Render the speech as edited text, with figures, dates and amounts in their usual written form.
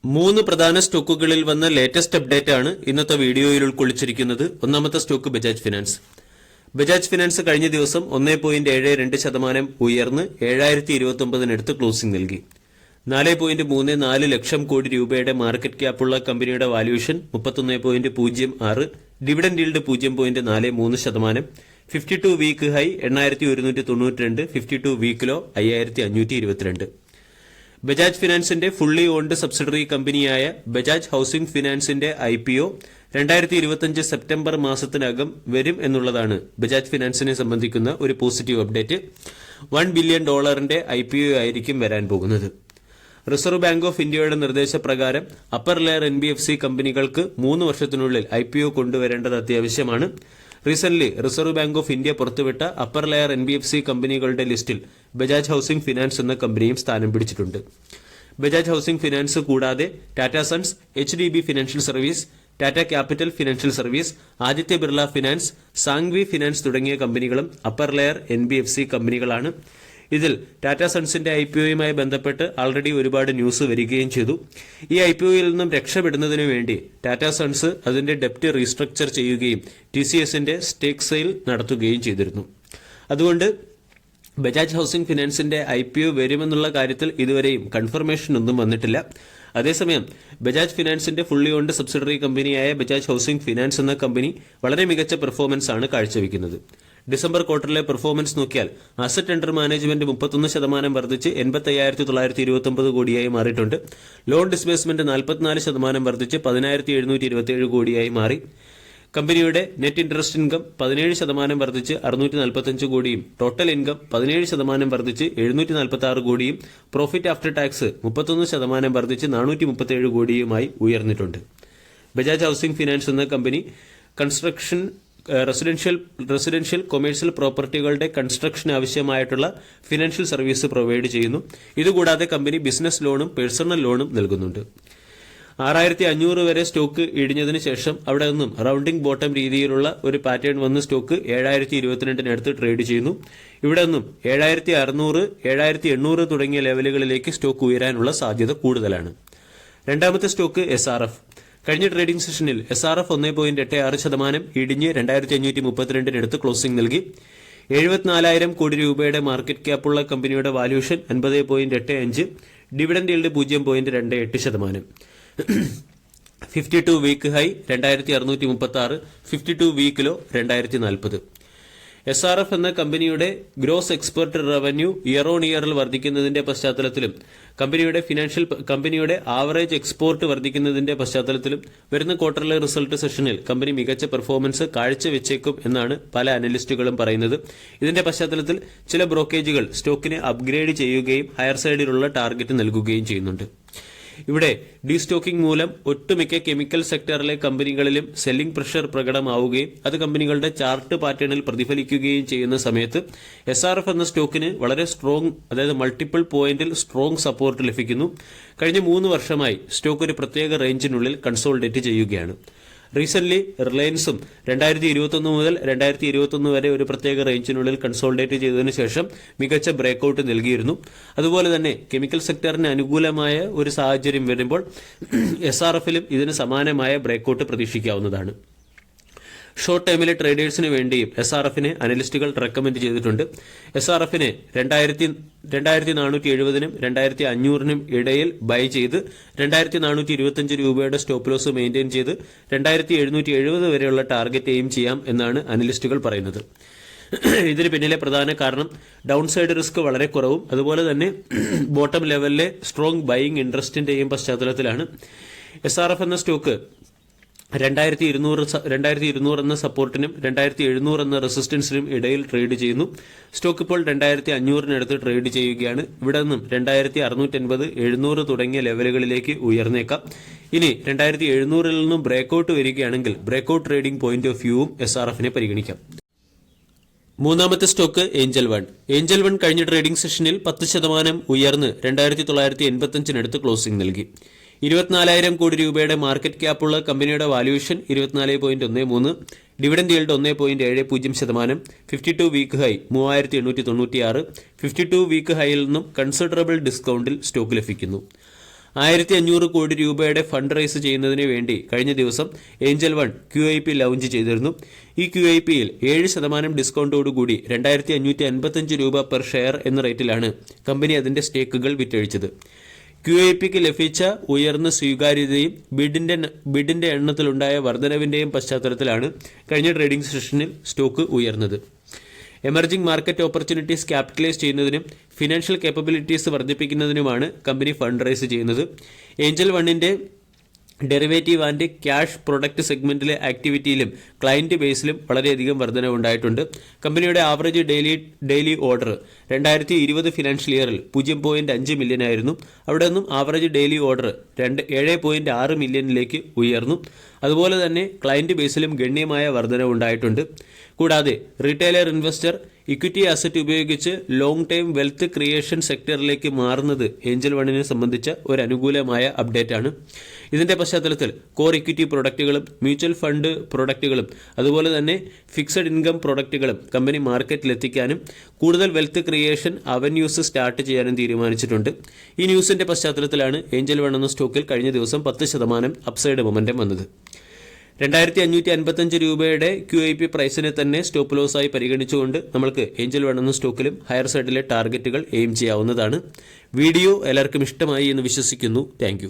മൂന്ന് പ്രധാന സ്റ്റോക്കുകളിൽ വന്ന ലേറ്റസ്റ്റ് അപ്ഡേറ്റ് ആണ് ഇന്നത്തെ വീഡിയോയിൽ ഉൾക്കൊള്ളിച്ചിരിക്കുന്നത്. ഒന്നാമത്തെ stock Bajaj finance. Bajaj finance കഴിഞ്ഞ ദിവസം 1.72% ഉയർന്ന് 7029 ക്ലോസിംഗ് നൽകി. 4.34 ലക്ഷം കോടി രൂപയുടെ മാർക്കറ്റ് ക്യാപ്പുള്ള കമ്പനിയുടെ valuation 31.06, dividend yield 0.43%, 52 week high 8192, 52 week low 5522. Bajaj ഫിനാൻസിന്റെ ഫുള്ളി ഓൺഡ് സബ്സിഡറി കമ്പനിയായ ബജാജ് ഹൌസിംഗ് ഫിനാൻസിന്റെ IPO 2025 സെപ്റ്റംബർ മാസത്തിനകം വരും എന്നുള്ളതാണ് ബജാജ് ഫിനാൻസിനെ സംബന്ധിക്കുന്ന ഒരു പോസിറ്റീവ് അപ്ഡേറ്റ്. $1 ബില്യൺ IPO ആയിരിക്കും വരാൻ പോകുന്നത്. റിസർവ് ബാങ്ക് ഓഫ് ഇന്ത്യയുടെ നിർദ്ദേശപ്രകാരം അപ്പർ ലെയർ NBFC കമ്പനികൾക്ക് 3 വർഷത്തിനുള്ളിൽ IPO കൊണ്ടുവരേണ്ടത് അത്യാവശ്യമാണ്. Recent reserve bank of India പുറത്തുവിട്ട അപ്പർ ലെയർ NBFC കമ്പനികളുടെ ലിസ്റ്റിൽ ബജാജ് ഹൌസിംഗ് ഫിനാൻസ് എന്ന കമ്പനിയും സ്ഥാനം പിടിച്ചിട്ടുണ്ട്. ബജാജ് ഹൌസിംഗ് ഫിനാൻസ് കൂടാതെ Tata sons, HDB financial service, Tata capital financial service, Aditya Birla finance, Sanghvi finance തുടങ്ങിയ കമ്പനികളും അപ്പർ ലെയർ NBFC കമ്പനികളാണ്. ഇതിൽ ടാറ്റ സൺസിന്റെ IPOയുമായി ബന്ധപ്പെട്ട് ആൾറെഡി ഒരുപാട് ന്യൂസ് വരികയും ചെയ്തു. ഈ IPOയിൽ നിന്നും രക്ഷപ്പെടുന്നതിനു വേണ്ടി ടാറ്റ സൺസ് അതിന്റെ ഡെപ്റ്റ് റീസ്ട്രക്ചർ ചെയ്യുകയും TCSന്റെ സ്റ്റേക്ക് സെയിൽ നടത്തുകയും ചെയ്തിരുന്നു. അതുകൊണ്ട് ബജാജ് ഹൌസിംഗ് ഫിനാൻസിന്റെ IPO വരുമെന്നുള്ള കാര്യത്തിൽ ഇതുവരെയും കൺഫർമേഷൻ ഒന്നും വന്നിട്ടില്ല. അതേസമയം ബജാജ് ഫിനാൻസിന്റെ ഫുള്ളി ഓൺഡ് സബ്സിഡറി കമ്പനിയായ ബജാജ് ഹൌസിംഗ് ഫിനാൻസ് എന്ന കമ്പനി വളരെ മികച്ച പെർഫോമൻസ് ആണ് കാഴ്ചവെക്കുന്നത്. ഡിസംബർ ക്വാർട്ടറിലെ പെർഫോമൻസ് നോക്കിയാൽ അസറ്റ് അണ്ടർ മാനേജ്മെന്റ് 31% വർദ്ധിച്ച് 85,929 കോടിയായി മാറിയിട്ടുണ്ട്. ലോൺ ഡിസ്ബേഴ്സ്മെന്റ് 44% വർദ്ധിച്ച് 10,727 കോടിയായി മാറി. കമ്പനിയുടെ നെറ്റ് ഇൻട്രസ്റ്റ് ഇൻകം 17% വർദ്ധിച്ച് 645 കോടിയും ടോട്ടൽ ഇൻകം 17% വർദ്ധിച്ച് 746 കോടിയും പ്രോഫിറ്റ് ആഫ്റ്റർ ടാക്സ് 31% വർദ്ധിച്ച് 437 കോടിയുമായി ഉയർന്നിട്ടുണ്ട്. ബജാജ് ഹൌസിംഗ് ഫിനാൻസ് എന്ന കമ്പനി കൺസ്ട്രക്ഷൻ റെസിഡൻഷ്യൽ കൊമേഴ്സ്യൽ പ്രോപ്പർട്ടികളുടെ കൺസ്ട്രക്ഷൻ ആവശ്യമായിട്ടുള്ള ഫിനാൻഷ്യൽ സർവീസ് പ്രൊവൈഡ് ചെയ്യുന്നു. ഇതുകൂടാതെ കമ്പനി ബിസിനസ് ലോണും പേഴ്സണൽ ലോണും നൽകുന്നുണ്ട്. 6500 വരെ സ്റ്റോക്ക് ഇടിഞ്ഞതിന് ശേഷം അവിടെ നിന്നും റൌണ്ടിംഗ് ബോട്ടം രീതിയിലുള്ള ഒരു പാറ്റേൺ വന്ന് സ്റ്റോക്ക് 7022 ട്രേഡ് ചെയ്യുന്നു. ഇവിടെ നിന്നും 7600, 7800 തുടങ്ങിയ ലെവലുകളിലേക്ക് സ്റ്റോക്ക് ഉയരാനുള്ള സാധ്യത കൂടുതലാണ്. രണ്ടാമത്തെ സ്റ്റോക്ക് SRF. കഴിഞ്ഞ ട്രേഡിംഗ് സെഷനിൽ SRF 1.86% ഇടിഞ്ഞ് 2532 ക്ലോസിംഗ് നൽകി. 74,000 കോടി രൂപയുടെ മാർക്കറ്റ് ക്യാപ്പുള്ള കമ്പനിയുടെ valuation 50.85, dividend yield 0.28%, 52 week high 2636, 52 week low 2040. SRF എന്ന കമ്പനിയുടെ gross export revenue year on ഇയറിൽ വർദ്ധിക്കുന്നതിന്റെ പശ്ചാത്തലത്തിലും കമ്പനിയുടെ ആവറേജ് എക്സ്പോർട്ട് വർദ്ധിക്കുന്നതിന്റെ പശ്ചാത്തലത്തിലും വരുന്ന ക്വാർട്ടറിലെ റിസൾട്ട് സെഷനിൽ കമ്പനി മികച്ച പെർഫോമൻസ് കാഴ്ചവെച്ചേക്കും എന്നാണ് പല അനലിസ്റ്റുകളും പറയുന്നത്. ഇതിന്റെ പശ്ചാത്തലത്തിൽ ചില ബ്രോക്കേജുകൾ സ്റ്റോക്കിനെ അപ്ഗ്രേഡ് ചെയ്യുകയും ഹയർ സൈഡിലുള്ള ടാർഗറ്റ് നൽകുകയും ചെയ്യുന്നുണ്ട്. ഇവിടെ ഡീസ്റ്റോക്കിംഗ് മൂലം ഒട്ടുമിക്ക കെമിക്കൽ സെക്ടറിലെ കമ്പനികളിലും സെല്ലിംഗ് പ്രഷർ പ്രകടമാവുകയും അത് കമ്പനികളുടെ ചാർട്ട് പാറ്റേണിൽ പ്രതിഫലിക്കുകയും ചെയ്യുന്ന സമയത്ത് SRF എന്ന സ്റ്റോക്കിന് വളരെ സ്ട്രോങ്, അതായത് മൾട്ടിപ്പിൾ പോയിന്റിൽ സ്ട്രോങ് സപ്പോർട്ട് ലഭിക്കുന്നു. കഴിഞ്ഞ 3 വർഷമായി സ്റ്റോക്ക് ഒരു പ്രത്യേക റേഞ്ചിനുള്ളിൽ കൺസോൾഡേറ്റ് ചെയ്യുകയാണ്. റീസെന്റ് റിലയൻസും 2021 മുതൽ 2021 വരെ ഒരു പ്രത്യേക റേഞ്ചിനുള്ളിൽ കൺസോൾഡേറ്റ് ചെയ്തതിനു ശേഷം മികച്ച ബ്രേക്ക്ഔട്ട് നൽകിയിരുന്നു. അതുപോലെ തന്നെ കെമിക്കൽ സെക്ടറിന് അനുകൂലമായ ഒരു സാഹചര്യം വരുമ്പോൾ SRFലും ഇതിന് സമാനമായ ബ്രേക്ക്ഔട്ട് പ്രതീക്ഷിക്കാവുന്നതാണ്. ഷോർട്ട് ടൈമിലെ ട്രേഡേഴ്സിന് വേണ്ടിയും SRFനെ അനലിസ്റ്റുകൾ റെക്കമെൻഡ് ചെയ്തിട്ടുണ്ട്. SRFനെ 2470-നും 2500-നും ഇടയിൽ ബൈ ചെയ്ത് 2425 രൂപയുടെ സ്റ്റോപ്പ് ലോസ് മെയിൻറ്റെയിൻ ചെയ്ത് 2770 വരെയുള്ള ടാർഗറ്റ് എയിം ചെയ്യാം എന്നാണ് അനലിസ്റ്റുകൾ പറയുന്നത്. ഇതിന് പിന്നിലെ പ്രധാന കാരണം ഡൗൺ സൈഡ് റിസ്ക് വളരെ കുറവും അതുപോലെ തന്നെ ബോട്ടം ലെവലിലെ സ്ട്രോങ് ബൈയിങ് ഇൻട്രസ്റ്റിന്റെയും പശ്ചാത്തലത്തിലാണ്. SRF എന്ന സ്റ്റോക്ക് 2200 എന്ന സപ്പോർട്ടിനും 2700 എന്ന റെസിസ്റ്റൻസിനും ഇടയിൽ ട്രേഡ് ചെയ്യുന്നു. സ്റ്റോക്ക് ഇപ്പോൾ 2500-നടുത്ത് ട്രേഡ് ചെയ്യുകയാണ്. ഇവിടെ നിന്നും 2680, 700 തുടങ്ങിയ ലെവലുകളിലേക്ക് ഉയർന്നേക്കാം. ഇനി 2700-ൽ നിന്നും ബ്രേക്ക്ഔട്ട് വരികയാണെങ്കിൽ ബ്രേക്ക്ഔട്ട് ട്രേഡിംഗ് പോയിന്റ് ഓഫ് വ്യൂവും SRFനെ പരിഗണിക്കാം. മൂന്നാമത്തെ സ്റ്റോക്ക് ഏഞ്ചൽ വൺ കഴിഞ്ഞ ട്രേഡിംഗ് സെഷനിൽ 10% ഉയർന്ന് 2985-നടുത്ത് ക്ലോസിംഗ് നൽകി. 24,000 കോടി രൂപയുടെ മാർക്കറ്റ് ക്യാപ്പുള്ള കമ്പനിയുടെ valuation 24.13, dividend yield 1.70%, 52 week high 3,896, 52 week ഹൈയിൽ നിന്നും കൺസിഡറബിൾ ഡിസ്കൗണ്ടിൽ സ്റ്റോക്ക് ലഭിക്കുന്നു. 1500 കോടി രൂപയുടെ ഫണ്ട് റൈസ് ചെയ്യുന്നതിന് വേണ്ടി കഴിഞ്ഞ ദിവസം ഏഞ്ചൽ വൺ QIP ലോഞ്ച് ചെയ്തിരുന്നു. ഈ QIPയിൽ 7% ഡിസ്കൗണ്ടോടുകൂടി 2555 രൂപ പെർ ഷെയർ എന്ന റേറ്റിലാണ് കമ്പനി അതിന്റെ സ്റ്റേക്കുകൾ വിറ്റഴിച്ചത്. QIPക്ക് ലഭിച്ച ഉയർന്ന സ്വീകാര്യതയും ബിഡിന്റെ എണ്ണത്തിലുണ്ടായ വർധനവിന്റെയും പശ്ചാത്തലത്തിലാണ് കഴിഞ്ഞ ട്രേഡിംഗ് സെഷനിൽ സ്റ്റോക്ക് ഉയർന്നത്. എമർജിംഗ് മാർക്കറ്റ് ഓപ്പർച്യൂണിറ്റീസ് ക്യാപിറ്റലൈസ് ചെയ്യുന്നതിനും ഫിനാൻഷ്യൽ കേപ്പബിലിറ്റീസ് വർദ്ധിപ്പിക്കുന്നതിനുമാണ് കമ്പനി ഫണ്ട് റൈസ് ചെയ്യുന്നത്. ഏഞ്ചൽ വണ്ണിന്റെ ഡെറിവേറ്റീവ് ആൻഡ് ക്യാഷ് പ്രൊഡക്റ്റ് സെഗ്മെന്റിലെ ആക്ടിവിറ്റിയിലും ക്ലയന്റ് ബേസിലും വളരെയധികം വർധനവുണ്ടായിട്ടുണ്ട്. കമ്പനിയുടെ ആവറേജ് ഡെയിലി ഓർഡർ 2020 ഫിനാൻഷ്യൽ ഇയറിൽ 0.5 മില്യൺ ആയിരുന്നു. അവിടെ നിന്നും ആവറേജ് ഡെയിലി ഓർഡർ 7.6 മില്യണിലേക്ക് ഉയർന്നു. അതുപോലെ തന്നെ ക്ലയന്റ് ബേസിലും ഗണ്യമായ വർധനവുണ്ടായിട്ടുണ്ട്. കൂടാതെ റീറ്റെയിലർ ഇൻവെസ്റ്റർ ഇക്വിറ്റി അസറ്റ് ഉപയോഗിച്ച് ലോങ് ടൈം വെൽത്ത് ക്രിയേഷൻ സെക്ടറിലേക്ക് മാറുന്നത് ഏഞ്ചൽ വണ്ണിനെ സംബന്ധിച്ച ഒരു അനുകൂലമായ അപ്ഡേറ്റ് ആണ്. ഇതിന്റെ പശ്ചാത്തലത്തിൽ കോർ ഇക്വിറ്റി പ്രൊഡക്റ്റുകളും മ്യൂച്വൽ ഫണ്ട് പ്രൊഡക്റ്റുകളും അതുപോലെ തന്നെ ഫിക്സഡ് ഇൻകം പ്രൊഡക്റ്റുകളും കമ്പനി മാർക്കറ്റിലെത്തിക്കാനും കൂടുതൽ വെൽത്ത് ക്രിയേഷൻ അവന്യൂസ് സ്റ്റാർട്ട് ചെയ്യാനും തീരുമാനിച്ചിട്ടുണ്ട്. ഈ ന്യൂസിന്റെ പശ്ചാത്തലത്തിലാണ് ഏഞ്ചൽ വൺ എന്ന സ്റ്റോക്കിൽ കഴിഞ്ഞ ദിവസം 10% അപ്സൈഡ് മൊമെന്റം വന്നത്. 2555 രൂപയുടെ QIP പ്രൈസിനെ തന്നെ സ്റ്റോപ്പ് ലോസ് ആയി പരിഗണിച്ചുകൊണ്ട് നമ്മൾക്ക് ഏഞ്ചൽ വൺ എന്ന സ്റ്റോക്കിലും ഹയർ സൈഡിലെ ടാർഗറ്റുകൾ എയിം ചെയ്യാവുന്നതാണ്. വീഡിയോ എല്ലാവർക്കും ഇഷ്ടമായി എന്ന് വിശ്വസിക്കുന്നു. താങ്ക്